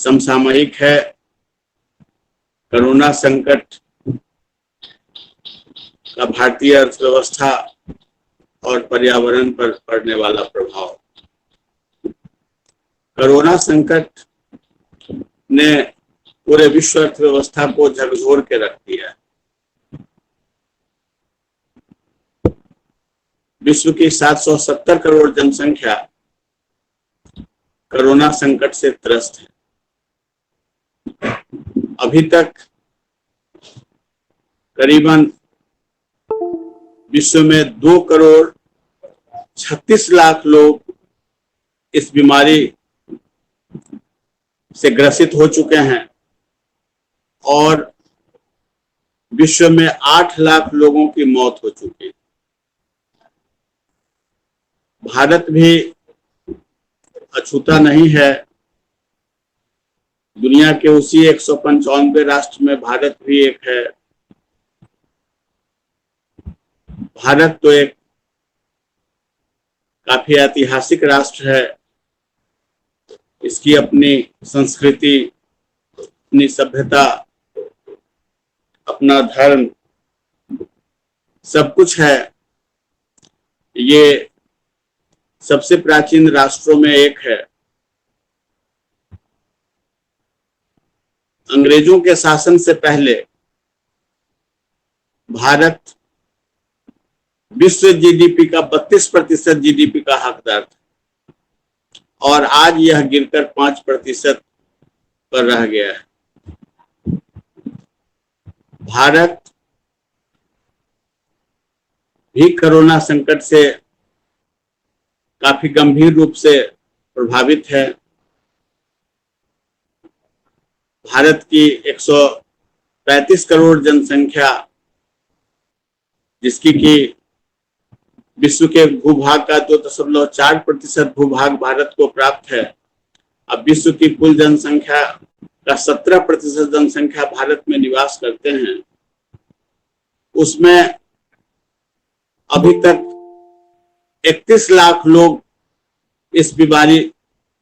समसामयिक है। कोरोना संकट का भारतीय अर्थव्यवस्था और पर्यावरण पर पड़ने वाला प्रभाव। कोरोना संकट ने पूरे विश्व अर्थव्यवस्था को झकझोर के रख दिया। विश्व की 770 करोड़ जनसंख्या कोरोना संकट से त्रस्त है। अभी तक करीबन विश्व में 2 करोड़ 36 लाख लोग इस बीमारी से ग्रसित हो चुके हैं और विश्व में 8 लाख लोगों की मौत हो चुकी है। भारत भी अछूता नहीं है। दुनिया के उसी 195 राष्ट्र में भारत भी एक है। भारत तो एक काफी ऐतिहासिक राष्ट्र है। इसकी अपनी संस्कृति, अपनी सभ्यता, अपना धर्म सब कुछ है। ये सबसे प्राचीन राष्ट्रों में एक है। अंग्रेजों के शासन से पहले भारत विश्व जीडीपी का 32% जीडीपी का हकदार था और आज यह गिरकर 5% पर रह गया है। भारत भी कोरोना संकट से काफी गंभीर रूप से प्रभावित है। भारत की 135 करोड़ जनसंख्या, जिसकी कि विश्व के भूभाग का 2.4% भूभाग भारत को प्राप्त है। अब विश्व की कुल जनसंख्या का 17% जनसंख्या भारत में निवास करते हैं। उसमें अभी तक 31 लाख लोग इस बीमारी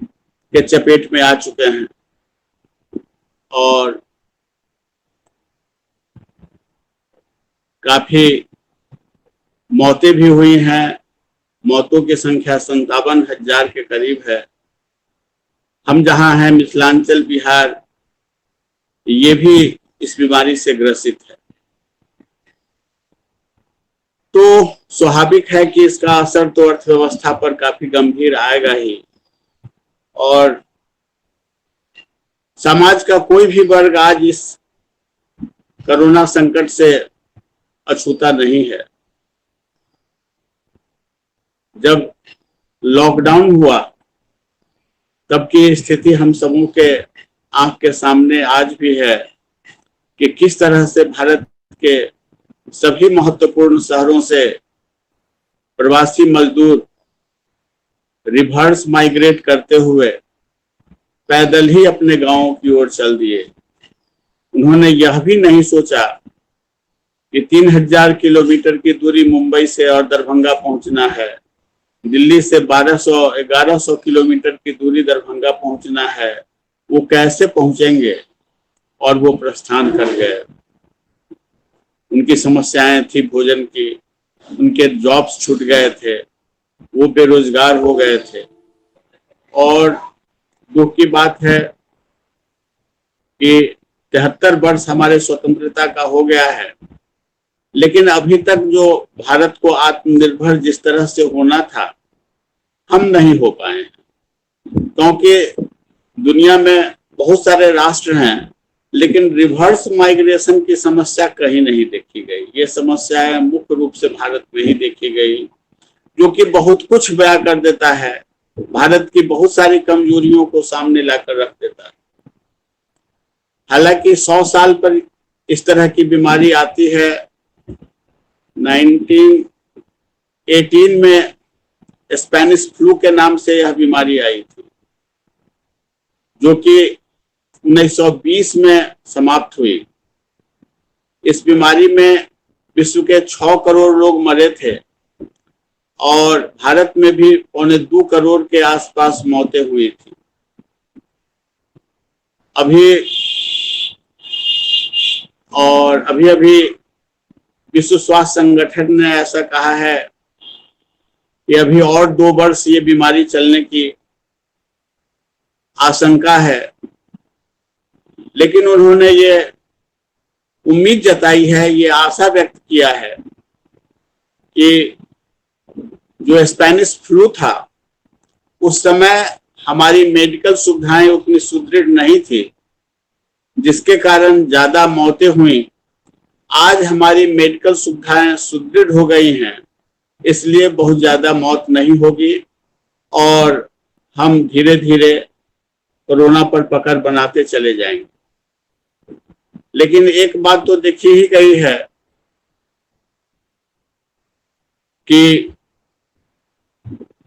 के चपेट में आ चुके हैं और काफी मौतें भी हुई हैं। मौतों की संख्या 57,000 के करीब है। हम जहां हैं मिथिलांचल बिहार, ये भी इस बीमारी से ग्रसित है। तो स्वाभाविक है कि इसका असर तो अर्थव्यवस्था पर काफी गंभीर आएगा ही और समाज का कोई भी वर्ग आज इस कोरोना संकट से अछूता नहीं है। जब लॉकडाउन हुआ तब की स्थिति हम सबों के आंख के सामने आज भी है कि किस तरह से भारत के सभी महत्वपूर्ण शहरों से प्रवासी मजदूर रिवर्स माइग्रेट करते हुए पैदल ही अपने गांवों की ओर चल दिए। उन्होंने यह भी नहीं सोचा कि 3000 किलोमीटर की दूरी मुंबई से और दरभंगा पहुंचना है, दिल्ली से 1100 किलोमीटर की दूरी दरभंगा पहुंचना है, वो कैसे पहुंचेंगे, और वो प्रस्थान कर गए। उनकी समस्याएं थी भोजन की, उनके जॉब्स छूट गए थे, वो बेरोजगार हो गए थे। और दुख की बात है कि 73 वर्ष हमारे स्वतंत्रता का हो गया है, लेकिन अभी तक जो भारत को आत्मनिर्भर जिस तरह से होना था, हम नहीं हो पाए हैं। क्योंकि दुनिया में बहुत सारे राष्ट्र हैं, लेकिन रिवर्स माइग्रेशन की समस्या कहीं नहीं देखी गई। ये समस्या मुख्य रूप से भारत में ही देखी गई, जो कि बहुत कुछ बयां कर देता है, भारत की बहुत सारी कमजोरियों को सामने लाकर रख देता है। हालांकि 100 साल पर इस तरह की बीमारी आती है। 1918 में स्पेनिश फ्लू के नाम से यह बीमारी आई थी, जो कि 1920 में समाप्त हुई। इस बीमारी में विश्व के 6 करोड़ लोग मरे थे और भारत में भी 2.25 करोड़ के आसपास मौतें हुई थी। अभी अभी विश्व स्वास्थ्य संगठन ने ऐसा कहा है कि अभी और 2 वर्ष ये बीमारी चलने की आशंका है, लेकिन उन्होंने ये उम्मीद जताई है, ये आशा व्यक्त किया है कि जो स्पेनिश फ्लू था उस समय हमारी मेडिकल सुविधाएं उतनी सुदृढ़ नहीं थी, जिसके कारण ज्यादा मौतें हुई। आज हमारी मेडिकल सुविधाएं सुदृढ़ हो गई हैं, इसलिए बहुत ज्यादा मौत नहीं होगी और हम धीरे धीरे कोरोना पर पकड़ बनाते चले जाएंगे। लेकिन एक बात तो देखी ही गई है कि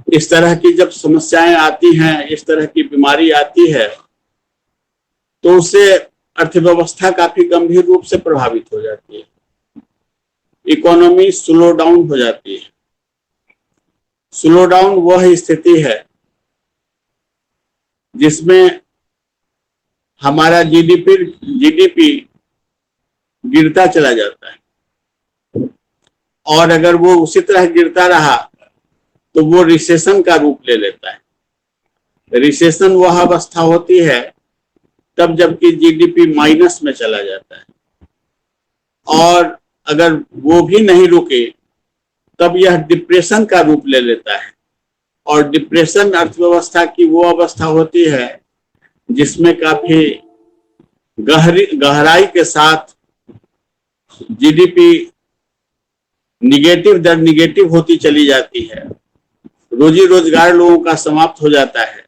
इस तरह की जब समस्याएं आती हैं, इस तरह की बीमारी आती है, तो उससे अर्थव्यवस्था काफी गंभीर रूप से प्रभावित हो जाती है, इकोनॉमी स्लो डाउन हो जाती है। स्लो डाउन वह स्थिति है जिसमें हमारा जीडीपी गिरता चला जाता है, और अगर वो उसी तरह गिरता रहा तो वो रिसेशन का रूप ले लेता है। रिसेशन वह अवस्था होती है तब जबकि जीडीपी माइनस में चला जाता है, और अगर वो भी नहीं रुके तब यह डिप्रेशन का रूप ले लेता है। और डिप्रेशन अर्थव्यवस्था की वो अवस्था होती है जिसमें काफी गहराई के साथ जीडीपी निगेटिव दर निगेटिव होती चली जाती है, रोजी रोजगार लोगों का समाप्त हो जाता है,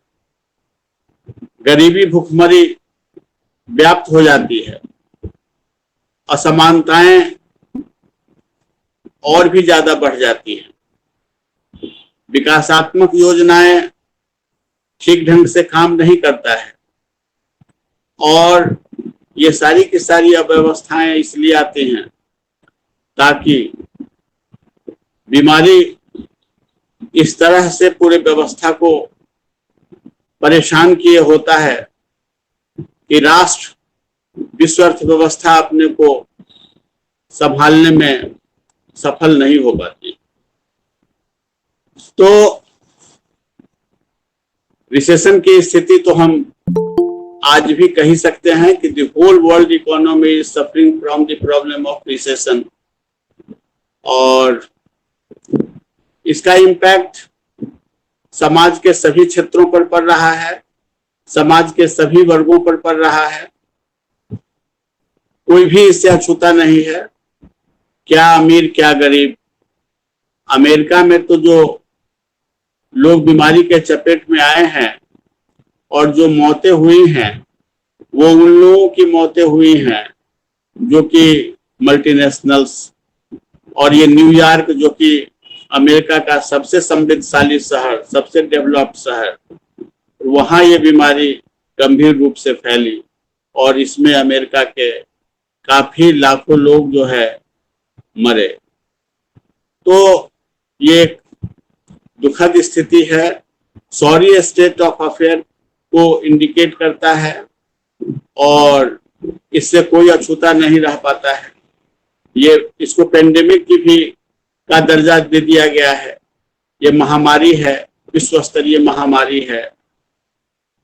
गरीबी भुखमरी व्याप्त हो जाती है, असमानताएं और भी ज्यादा बढ़ जाती हैं, विकासात्मक योजनाएं ठीक ढंग से काम नहीं करता है, और ये सारी की सारी अव्यवस्थाएं इसलिए आती हैं ताकि बीमारी इस तरह से पूरे व्यवस्था को परेशान किए होता है कि राष्ट्र विश्व अर्थव्यवस्था अपने को संभालने में सफल नहीं हो पाती। तो रिसेशन की स्थिति तो हम आज भी कह सकते हैं कि the whole world economy is suffering from the problem of recession, और इसका इम्पैक्ट समाज के सभी क्षेत्रों पर पड़ रहा है, समाज के सभी वर्गों पर पड़ रहा है, कोई भी इससे अछूता नहीं है, क्या अमीर क्या गरीब। अमेरिका में तो जो लोग बीमारी के चपेट में आए हैं और जो मौतें हुई हैं वो उन लोगों की मौतें हुई हैं जो कि मल्टीनेशनल्स, और ये न्यूयॉर्क जो कि अमेरिका का सबसे समृद्धशाली शहर, सबसे डेवलप्ड शहर, वहां ये बीमारी गंभीर रूप से फैली और इसमें अमेरिका के काफी लाखों लोग जो है मरे। तो ये एक दुखद स्थिति है, सॉरी स्टेट ऑफ अफेयर को इंडिकेट करता है और इससे कोई अछूता नहीं रह पाता है। ये इसको पेंडेमिक की भी का दर्जा दे दिया गया है। ये महामारी है, विश्व स्तरीय महामारी है।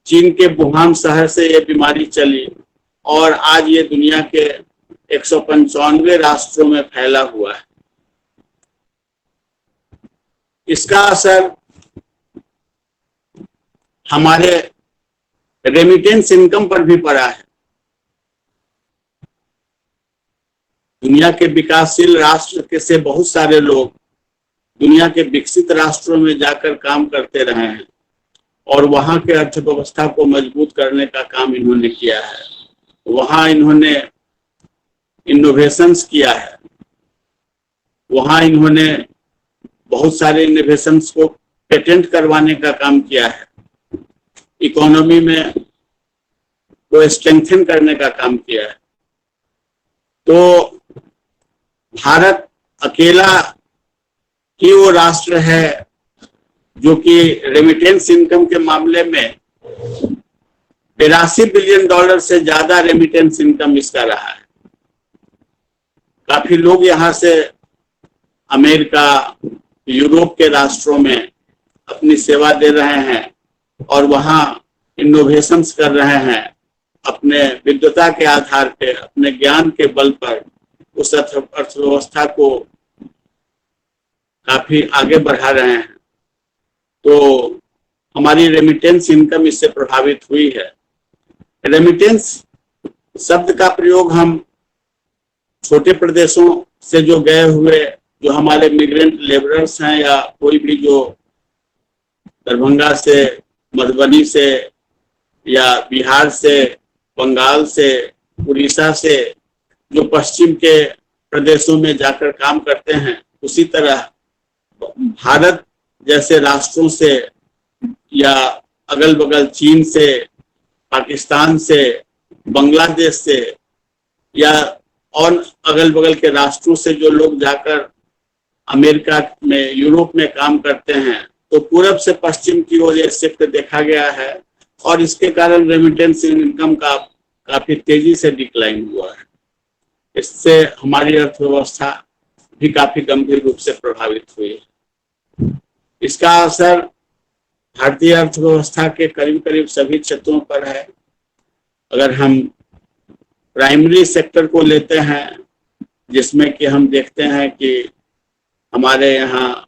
चीन के वुहान शहर से ये बीमारी चली और आज ये दुनिया के 195 राष्ट्रों में फैला हुआ है। इसका असर हमारे रेमिटेंस इनकम पर भी पड़ा है। दुनिया के विकासशील राष्ट्र के से बहुत सारे लोग दुनिया के विकसित राष्ट्रों में जाकर काम करते रहे हैं और वहां के अर्थव्यवस्था को मजबूत करने का काम इन्होंने किया है। वहां इन्होंने इनोवेशंस किया है, वहां इन्होंने बहुत सारे इनोवेशंस को पेटेंट करवाने का काम किया है, इकोनॉमी में को स्ट्रेंथन करने का काम किया है। तो भारत अकेला ही वो राष्ट्र है जो कि रेमिटेंस इनकम के मामले में $82 बिलियन से ज्यादा रेमिटेंस इनकम इसका रहा है। काफी लोग यहाँ से अमेरिका, यूरोप के राष्ट्रों में अपनी सेवा दे रहे हैं और वहाँ इनोवेशंस कर रहे हैं। अपने विद्वता के आधार पे, अपने ज्ञान के बल पर उस अर्थव्यवस्था को काफी आगे बढ़ा रहे हैं। तो हमारी रेमिटेंस इनकम इससे प्रभावित हुई है। रेमिटेंस शब्द का प्रयोग हम छोटे प्रदेशों से जो गए हुए, जो हमारे मिग्रेंट लेबरर्स हैं, या कोई भी जो दरभंगा से, मधुबनी से, या बिहार से, बंगाल से, उड़ीसा से, जो पश्चिम के प्रदेशों में जाकर काम करते हैं, उसी तरह भारत जैसे राष्ट्रों से या अगल बगल चीन से, पाकिस्तान से, बांग्लादेश से या और अगल बगल के राष्ट्रों से जो लोग जाकर अमेरिका में, यूरोप में काम करते हैं, तो पूरब से पश्चिम की ओर ये शिफ्ट देखा गया है और इसके कारण रेमिटेंस इनकम का काफी तेजी से डिक्लाइन हुआ है। इससे हमारी अर्थव्यवस्था भी काफी गंभीर रूप से प्रभावित हुई है। इसका असर भारतीय अर्थव्यवस्था के करीब करीब सभी क्षेत्रों पर है। अगर हम प्राइमरी सेक्टर को लेते हैं, जिसमें कि हम देखते हैं कि हमारे यहाँ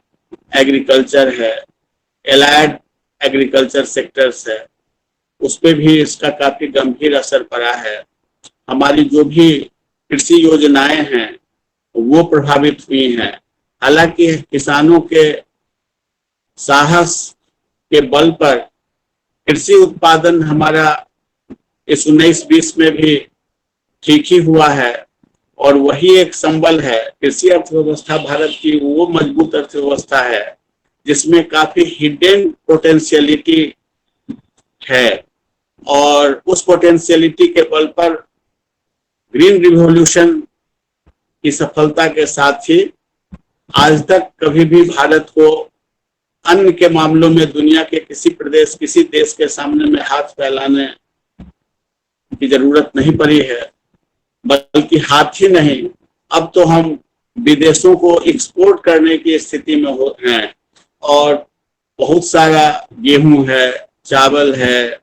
एग्रीकल्चर है, एलाइड एग्रीकल्चर सेक्टर्स है, उस पर भी इसका काफी गंभीर असर पड़ा है। हमारी जो भी कृषि योजनाएं हैं वो प्रभावित हुई हैं। हालांकि किसानों के साहस के बल पर कृषि उत्पादन हमारा इस 19-20 में भी ठीक ही हुआ है और वही एक संबल है। कृषि अर्थव्यवस्था भारत की वो मजबूत अर्थव्यवस्था है जिसमें काफी हिडन पोटेंशियलिटी है और उस पोटेंशियलिटी के बल पर ग्रीन रिवॉल्यूशन की सफलता के साथ ही आज तक कभी भी भारत को अन्न के मामलों में दुनिया के किसी प्रदेश, किसी देश के सामने में हाथ फैलाने की जरूरत नहीं पड़ी है। बल्कि हाथ ही नहीं, अब तो हम विदेशों को एक्सपोर्ट करने की स्थिति में हैं और बहुत सारा गेहूं है, चावल है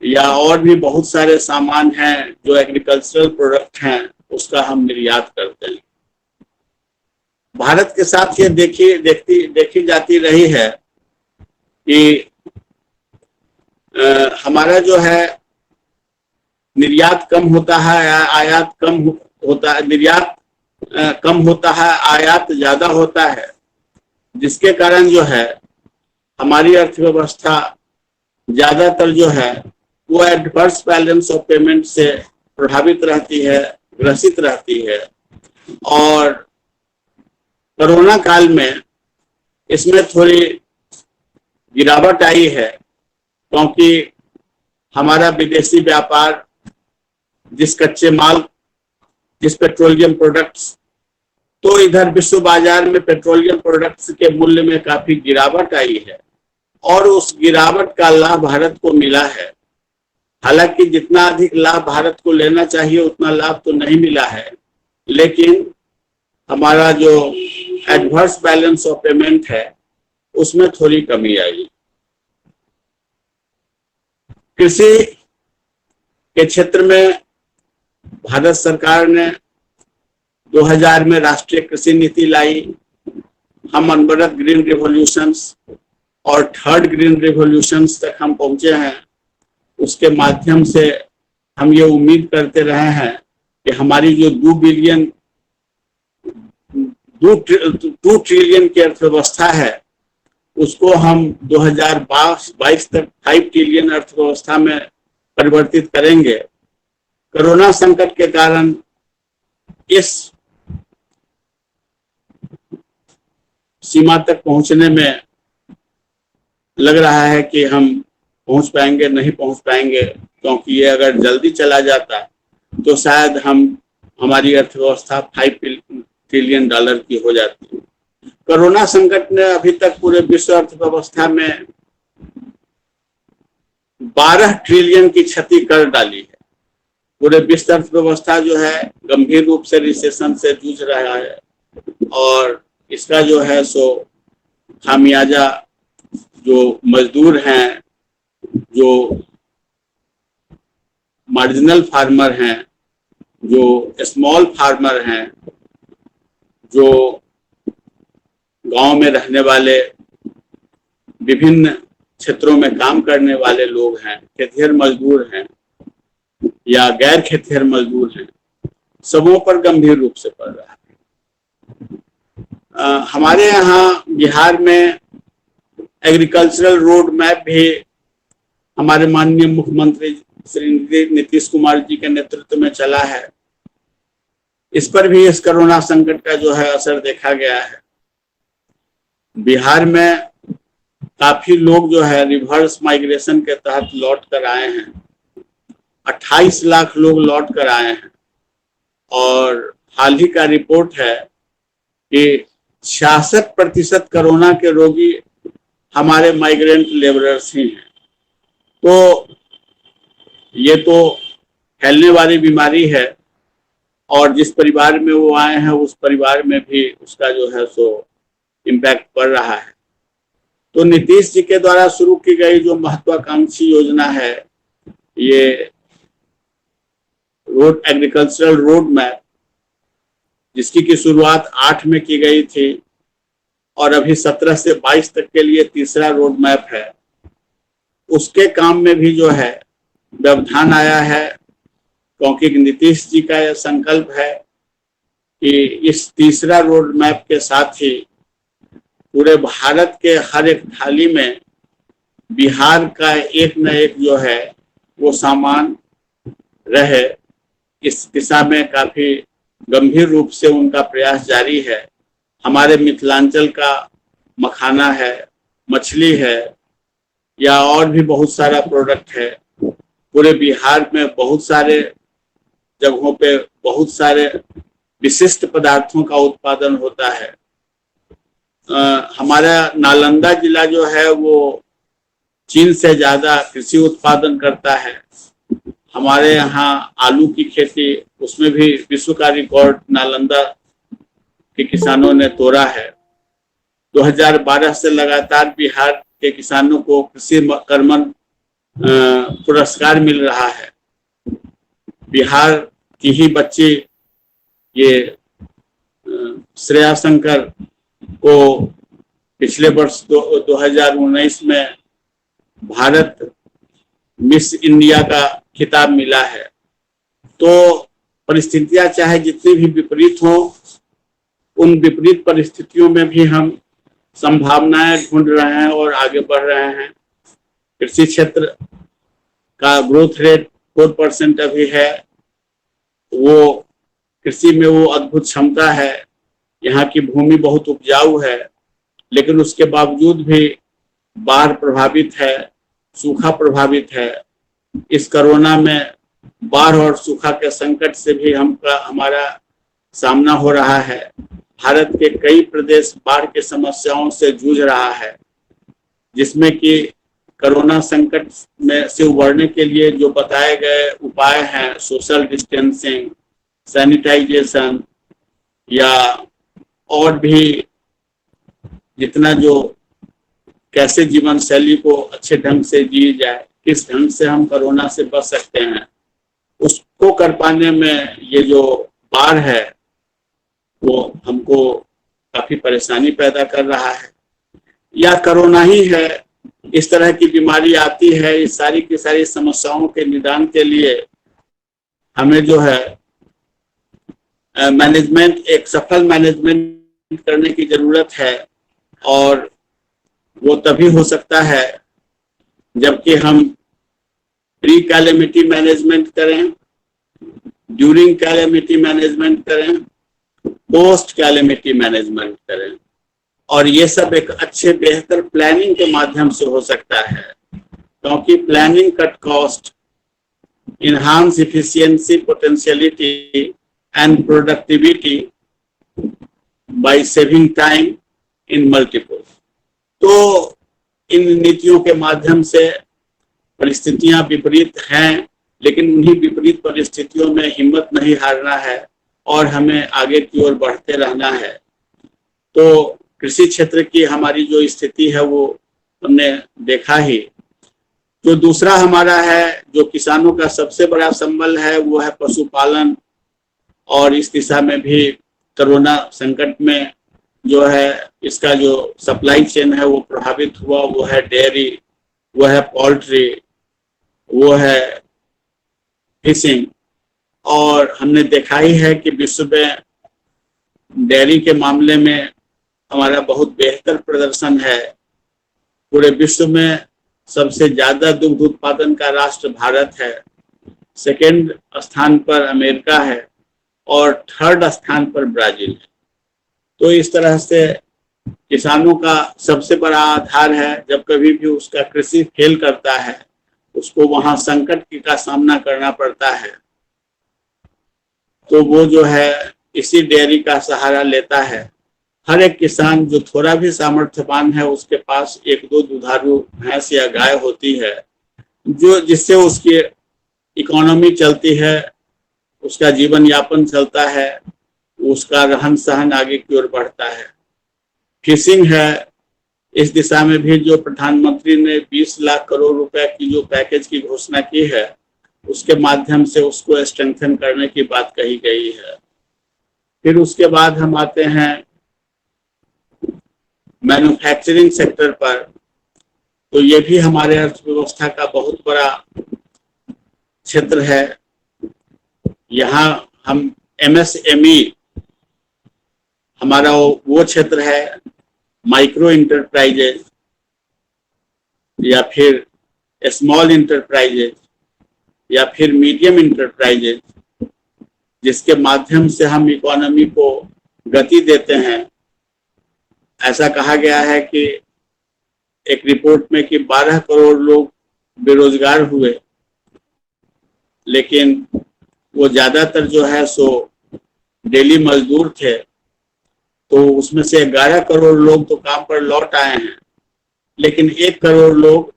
या और भी बहुत सारे सामान हैं जो एग्रीकल्चरल प्रोडक्ट हैं, उसका हम निर्यात करते हैं। भारत के साथ ये देखी जाती रही है कि हमारा जो है निर्यात कम होता है, आयात कम होता है, निर्यात कम होता है, आयात ज्यादा होता है, जिसके कारण जो है हमारी अर्थव्यवस्था ज्यादातर जो है वो एडवर्स बैलेंस ऑफ पेमेंट से प्रभावित रहती है, ग्रसित रहती है। और कोरोना काल में इसमें थोड़ी गिरावट आई है क्योंकि हमारा विदेशी व्यापार, जिस कच्चे माल, जिस पेट्रोलियम प्रोडक्ट्स, तो इधर विश्व बाजार में पेट्रोलियम प्रोडक्ट्स के मूल्य में काफी गिरावट आई है और उस गिरावट का लाभ भारत को मिला है। हालांकि जितना अधिक लाभ भारत को लेना चाहिए उतना लाभ तो नहीं मिला है, लेकिन हमारा जो एडवर्स बैलेंस ऑफ पेमेंट है उसमें थोड़ी कमी आई। कृषि के क्षेत्र में भारत सरकार ने 2000 में राष्ट्रीय कृषि नीति लाई। हम अनवरत ग्रीन रिवॉल्यूशंस और थर्ड ग्रीन रिवॉल्यूशंस तक हम पहुंचे हैं। उसके माध्यम से हम ये उम्मीद करते रहे हैं कि हमारी जो 2 ट्रिलियन की अर्थव्यवस्था है उसको हम 2022 तक 5 ट्रिलियन अर्थव्यवस्था में परिवर्तित करेंगे। कोरोना संकट के कारण इस सीमा तक पहुंचने में लग रहा है कि हम पहुंच पाएंगे, नहीं पहुंच पाएंगे, क्योंकि ये अगर जल्दी चला जाता तो शायद हमारी अर्थव्यवस्था 5 ट्रिलियन डॉलर की हो जाती। कोरोना संकट ने अभी तक पूरे विश्व अर्थव्यवस्था में 12 ट्रिलियन की क्षति कर डाली है। पूरे विश्व अर्थव्यवस्था जो है गंभीर रूप से रिसेशन से जूझ रहा है और इसका जो है सो खामियाजा जो मजदूर हैं, जो मार्जिनल फार्मर हैं, जो स्मॉल फार्मर हैं, जो गांव में रहने वाले विभिन्न क्षेत्रों में काम करने वाले लोग हैं, खेतिहर मजदूर हैं या गैर खेतिहर मजदूर हैं, सबों पर गंभीर रूप से पड़ रहा है। हमारे यहाँ बिहार में एग्रीकल्चरल रोड मैप भी हमारे माननीय मुख्यमंत्री श्री नीतीश कुमार जी के नेतृत्व में चला है। इस पर भी इस कोरोना संकट का जो है असर देखा गया है। बिहार में काफी लोग जो है रिवर्स माइग्रेशन के तहत लौट कर आए हैं। 28 लाख लोग लौट कर आए हैं और हाल ही का रिपोर्ट है कि 66% कोरोना के रोगी हमारे माइग्रेंट लेबरर्स ही हैं। तो ये तो फैलने वाली बीमारी है और जिस परिवार में वो आए हैं उस परिवार में भी उसका जो है सो इम्पैक्ट पड़ रहा है। तो नीतीश जी के द्वारा शुरू की गई जो महत्वाकांक्षी योजना है, ये रोड एग्रीकल्चरल रोड मैप, जिसकी की शुरुआत 8 में की गई थी और अभी 17 से 22 तक के लिए तीसरा रोड मैप है, उसके काम में भी जो है व्यवधान आया है। क्योंकि नीतीश जी का यह संकल्प है कि इस तीसरा रोड मैप के साथ ही पूरे भारत के हर एक थाली में बिहार का एक न एक जो है वो सामान रहे। इस दिशा में काफी गंभीर रूप से उनका प्रयास जारी है। हमारे मिथिलांचल का मखाना है, मछली है या और भी बहुत सारा प्रोडक्ट है। पूरे बिहार में बहुत सारे जगहों पे बहुत सारे विशिष्ट पदार्थों का उत्पादन होता है। हमारा नालंदा जिला जो है वो चीन से ज्यादा कृषि उत्पादन करता है। हमारे यहाँ आलू की खेती, उसमें भी विश्व का रिकॉर्ड नालंदा के किसानों ने तोड़ा है। 2012 से लगातार बिहार के किसानों को कृषि कर्मण पुरस्कार मिल रहा है। बिहार की ही बच्ची ये श्रेया शंकर को पिछले वर्ष 2019 में भारत मिस इंडिया का खिताब मिला है। तो परिस्थितियां चाहे जितनी भी विपरीत हो, उन विपरीत परिस्थितियों में भी हम संभावनाएं ढूंढ रहे हैं और आगे बढ़ रहे हैं। कृषि क्षेत्र का ग्रोथ रेट 4% अभी है। वो कृषि में वो अद्भुत क्षमता है। यहाँ की भूमि बहुत उपजाऊ है, लेकिन उसके बावजूद भी बाढ़ प्रभावित है, सूखा प्रभावित है। इस कोरोना में बाढ़ और सूखा के संकट से भी हमारा सामना हो रहा है। भारत के कई प्रदेश बाढ़ की समस्याओं से जूझ रहा है, जिसमें कि कोरोना संकट में से उबरने के लिए जो बताए गए उपाय हैं, सोशल डिस्टेंसिंग, सैनिटाइजेशन या और भी जितना जो कैसे जीवन शैली को अच्छे ढंग से जी जाए, किस ढंग से हम कोरोना से बच सकते हैं, उसको कर पाने में ये जो बाढ़ है वो हमको काफी परेशानी पैदा कर रहा है। या कोरोना ही है, इस तरह की बीमारी आती है, इस सारी की सारी समस्याओं के निदान के लिए हमें जो है मैनेजमेंट, एक सफल मैनेजमेंट करने की जरूरत है। और वो तभी हो सकता है जबकि हम प्री कैलेमिटी मैनेजमेंट करें, ड्यूरिंग कैलेमिटी मैनेजमेंट करें, पोस्ट कैलेमिटी मैनेजमेंट करें। और ये सब एक अच्छे बेहतर प्लानिंग के माध्यम से हो सकता है, क्योंकि planning cut cost, enhance efficiency, potentiality and productivity bye saving time in multiple. तो इन नीतियों के माध्यम से परिस्थितियां विपरीत हैं, लेकिन उन्हीं विपरीत परिस्थितियों में हिम्मत नहीं हारना है और हमें आगे की ओर बढ़ते रहना है। तो कृषि क्षेत्र की हमारी जो स्थिति है वो हमने देखा ही। जो दूसरा हमारा है, जो किसानों का सबसे बड़ा संबल है, वो है पशुपालन। और इस दिशा में भी कोरोना संकट में जो है इसका जो सप्लाई चेन है वो प्रभावित हुआ। वो है डेयरी, वो है पोल्ट्री, वो है फिशिंग। और हमने देखा ही है कि विश्व में डेयरी के मामले में हमारा बहुत बेहतर प्रदर्शन है। पूरे विश्व में सबसे ज्यादा दुग्ध उत्पादन का राष्ट्र भारत है, सेकेंड स्थान पर अमेरिका है और थर्ड स्थान पर ब्राजील है। तो इस तरह से किसानों का सबसे बड़ा आधार है। जब कभी भी उसका कृषि फेल करता है, उसको वहां संकट का सामना करना पड़ता है, तो वो जो है इसी डेयरी का सहारा लेता है। हर एक किसान जो थोड़ा भी सामर्थ्यवान है, उसके पास एक दो दुधारू भैंस या गाय होती है, जो जिससे उसकी इकोनॉमी चलती है, उसका जीवन यापन चलता है, उसका रहन सहन आगे की ओर बढ़ता है। फिशिंग है, इस दिशा में भी जो प्रधानमंत्री ने 20 लाख करोड़ रुपए की जो पैकेज की घोषणा की है, उसके माध्यम से उसको स्ट्रेंथन करने की बात कही गई है। फिर उसके बाद हम आते हैं मैन्युफैक्चरिंग सेक्टर पर। तो ये भी हमारे अर्थव्यवस्था का बहुत बड़ा क्षेत्र है। यहाँ हम MSME हमारा वो क्षेत्र है, माइक्रो इंटरप्राइजेज या फिर स्मॉल इंटरप्राइजेज या फिर मीडियम इंटरप्राइजेज, जिसके माध्यम से हम इकोनॉमी को गति देते हैं। ऐसा कहा गया है कि एक रिपोर्ट में कि 12 करोड़ लोग बेरोजगार हुए, लेकिन वो ज्यादातर जो है सो डेली मजदूर थे। तो उसमें से 11 करोड़ लोग तो काम पर लौट आए हैं, लेकिन 1 करोड़ लोग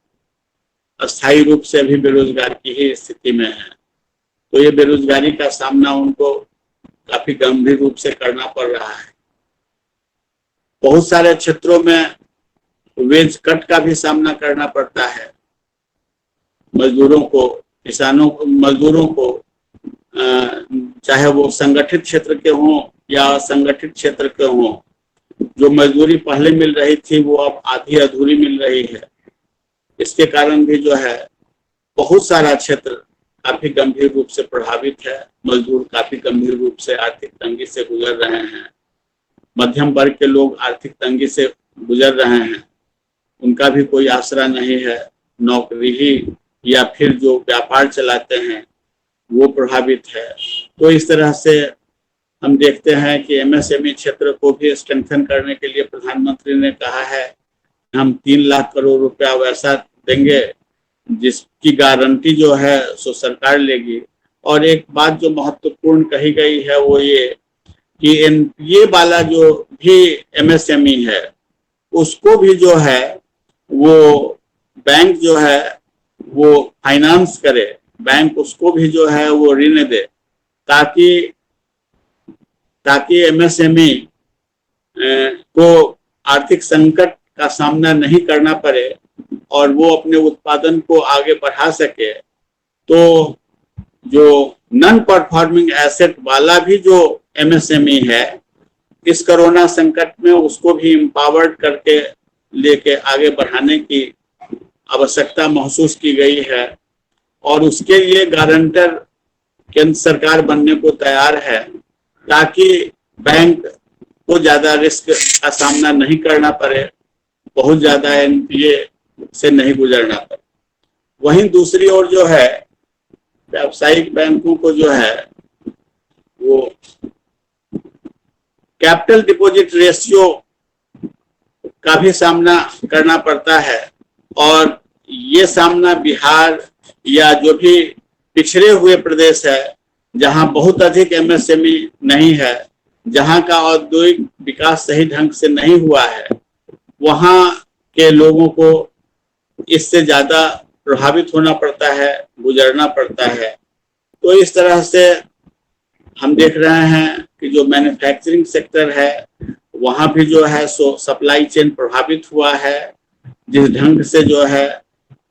अस्थायी रूप से अभी बेरोजगार की ही स्थिति में हैं। तो ये बेरोजगारी का सामना उनको काफी गंभीर रूप से करना पड़ रहा है। बहुत सारे क्षेत्रों में वेज कट का भी सामना करना पड़ता है। मजदूरों को, किसानों को, मजदूरों को, चाहे वो संगठित क्षेत्र के हों या असंगठित क्षेत्र के हों, जो मजदूरी पहले मिल रही थी वो अब आधी अधूरी मिल रही है। इसके कारण भी जो है बहुत सारा क्षेत्र काफी गंभीर रूप से प्रभावित है। मजदूर काफी गंभीर रूप से आर्थिक तंगी से गुजर रहे हैं। मध्यम वर्ग के लोग आर्थिक तंगी से गुजर रहे हैं, उनका भी कोई आसरा नहीं है। नौकरी ही या फिर जो व्यापार चलाते हैं वो प्रभावित है। तो इस तरह से हम देखते हैं कि MSME क्षेत्र को भी स्ट्रेंथन करने के लिए प्रधानमंत्री ने कहा है हम 3 लाख करोड़ रुपया वैसा देंगे जिसकी गारंटी जो है सो सरकार लेगी। और एक बात जो महत्वपूर्ण कही गई है वो ये कि ये वाला जो भी MSME है उसको भी जो है वो बैंक जो है वो फाइनेंस करे, बैंक उसको भी जो है वो ऋण दे, ताकि MSME को आर्थिक संकट का सामना नहीं करना पड़े और वो अपने उत्पादन को आगे बढ़ा सके। तो जो नॉन परफॉर्मिंग एसेट वाला भी जो MSME है, इस कोरोना संकट में उसको भी एम्पावर्ड करके लेके आगे बढ़ाने की आवश्यकता महसूस की गई है। और उसके लिए गारंटर केंद्र सरकार बनने को तैयार है, ताकि बैंक को ज्यादा रिस्क का सामना नहीं करना पड़े, बहुत ज्यादा NPA से नहीं गुजरना पड़े। वहीं दूसरी ओर जो है व्यावसायिक बैंकों को जो है वो कैपिटल डिपॉजिट रेशियो का भी सामना करना पड़ता है। और ये सामना बिहार या जो भी पिछड़े हुए प्रदेश है जहां बहुत अधिक MSME नहीं है, जहां का औद्योगिक विकास सही ढंग से नहीं हुआ है, वहां के लोगों को इससे ज्यादा प्रभावित होना पड़ता है, गुजरना पड़ता है। तो इस तरह से हम देख रहे हैं कि जो मैन्युफैक्चरिंग सेक्टर है वहाँ भी जो है सो सप्लाई चेन प्रभावित हुआ है। जिस ढंग से जो है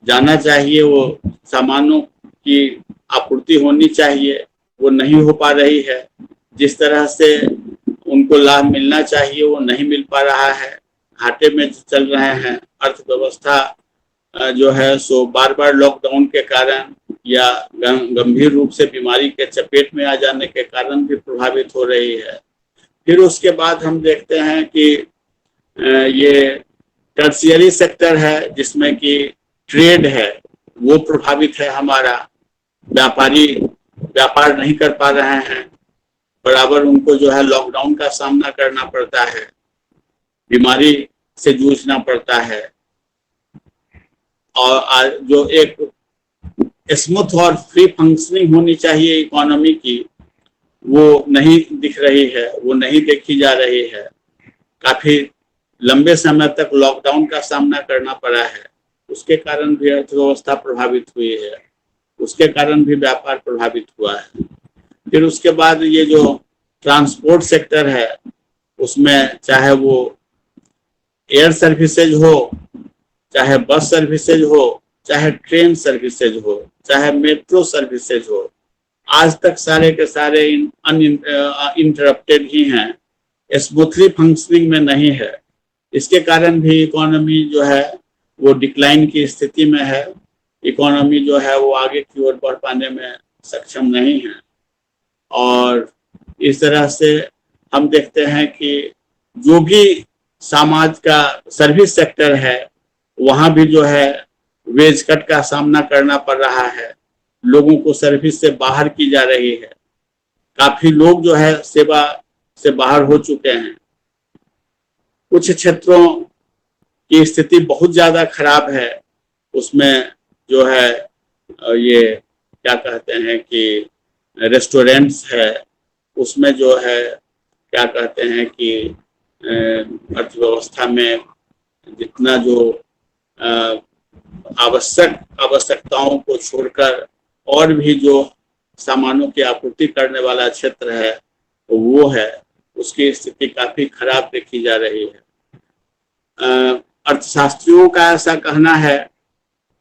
जाना चाहिए, वो सामानों की आपूर्ति होनी चाहिए, वो नहीं हो पा रही है। जिस तरह से उनको लाभ मिलना चाहिए वो नहीं मिल पा रहा है, घाटे में चल रहे हैं। अर्थव्यवस्था जो है सो बार बार लॉकडाउन के कारण या गंभीर रूप से बीमारी के चपेट में आ जाने के कारण भी प्रभावित हो रही है। फिर उसके बाद हम देखते हैं कि ये टर्शियरी सेक्टर है जिसमें कि ट्रेड है वो प्रभावित है। हमारा व्यापारी व्यापार नहीं कर पा रहे हैं, बराबर उनको जो है लॉकडाउन का सामना करना पड़ता है, बीमारी से जूझना पड़ता है, और जो एक स्मूथ और फ्री फंक्शनिंग होनी चाहिए इकोनॉमी की, वो नहीं दिख रही है, वो नहीं देखी जा रही है। काफी लंबे समय तक लॉकडाउन का सामना करना पड़ा है, उसके कारण भी अर्थव्यवस्था प्रभावित हुई है, उसके कारण भी व्यापार प्रभावित हुआ है। फिर उसके बाद ये जो ट्रांसपोर्ट सेक्टर है उसमें चाहे वो एयर सर्विसेज हो, चाहे बस सर्विसेज हो, चाहे ट्रेन सर्विसेज हो, चाहे मेट्रो सर्विसेज हो, आज तक सारे के सारे अनइंटरप्टेड ही हैं, स्मूथली फंक्शनिंग में नहीं है। इसके कारण भी इकोनॉमी जो है वो डिक्लाइन की स्थिति में है। इकोनॉमी जो है वो आगे की ओर बढ़ पाने में सक्षम नहीं है। और इस तरह से हम देखते हैं कि जो भी समाज का सर्विस सेक्टर है वहाँ भी जो है वेज कट का सामना करना पड़ रहा है, लोगों को सर्विस से बाहर की जा रही है। काफी लोग जो है सेवा से बाहर हो चुके हैं। कुछ क्षेत्रों की स्थिति बहुत ज्यादा खराब है, उसमें जो है ये क्या कहते हैं कि रेस्टोरेंट्स है, उसमें जो है क्या कहते हैं कि अर्थव्यवस्था में जितना जो आवश्यकताओं को छोड़कर और भी जो सामानों की आपूर्ति करने वाला क्षेत्र है वो है, उसकी स्थिति काफी खराब देखी जा रही है। अर्थशास्त्रियों का ऐसा कहना है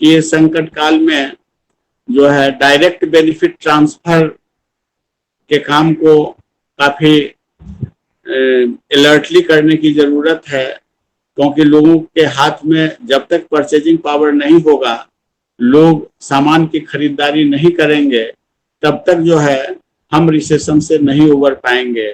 कि इस संकट काल में जो है डायरेक्ट बेनिफिट ट्रांसफर के काम को काफी अलर्टली करने की जरूरत है, क्योंकि लोगों के हाथ में जब तक परचेजिंग पावर नहीं होगा, लोग सामान की खरीदारी नहीं करेंगे, तब तक जो है हम रिसेशन से नहीं उबर पाएंगे।